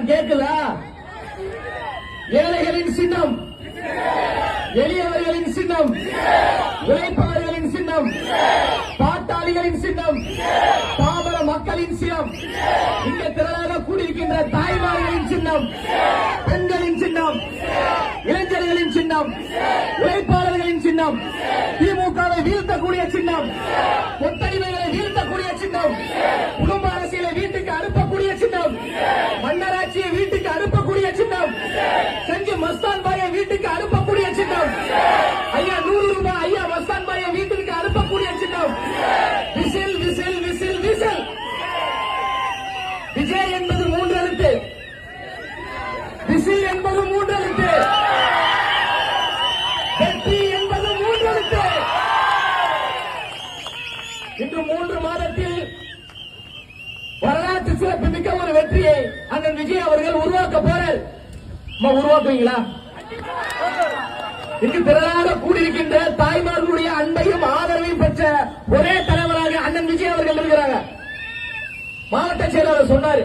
கேட்குதா? ஏழைகளின் சின்னம், எளியவர்களின் சின்னம், உழைப்பவர்களின் சின்னம், பாட்டாளிகளின் சின்னம், பாமர மக்களின் சின்னம், இங்கே திரளாக கூடியிருக்கின்ற தாய்மார்களின் சின்னம், பெண்களின் சின்னம், இளைஞர்களின் சின்னம், உழைப்பாளர்களின் சின்னம், திமுகவை வீழ்த்தக்கூடிய சின்னம், கொத்தடிமைகளை வீழ்த்தக்கூடிய சின்னம், குடும்ப அரசியலை வீட்டுக்கு அனுப்பக்கூடிய சின்னம், மன்னராட்சியை வீட்டுக்கு அனுப்பக்கூடிய சின்னம், செஞ்சு மஸ்தான் பாயை வீட்டுக்கு அனுப்பக்கூடிய சின்னம், ஐயா 100 ரூபாய் ஐயா மஸ்தான் பாயை வீட்டுக்கு அனுப்பக்கூடிய சின்னம். Whistle whistle whistle whistle. Vijay என்பது 3 எழுத்து, விசில் என்பது 3 எழுத்து, வெற்றி என்பது 3 எழுத்து. இன்று 3 மாதத்தில் வரலாற்று சிறப்பு மிக்க ஒரு வெற்றியை அண்ணன் விஜய் அவர்கள் உருவாக்க போறார். உருவாக்குவீங்களா? இங்கு திரளாக கூடியிருக்கின்ற தாய்மார்களுடைய அன்பையும் ஆதரவையும் பெற்ற ஒரே தலைவராக அண்ணன் விஜய் அவர்கள் இருக்கிறாங்க. மாவட்ட செயலாளர் சொன்னாரு,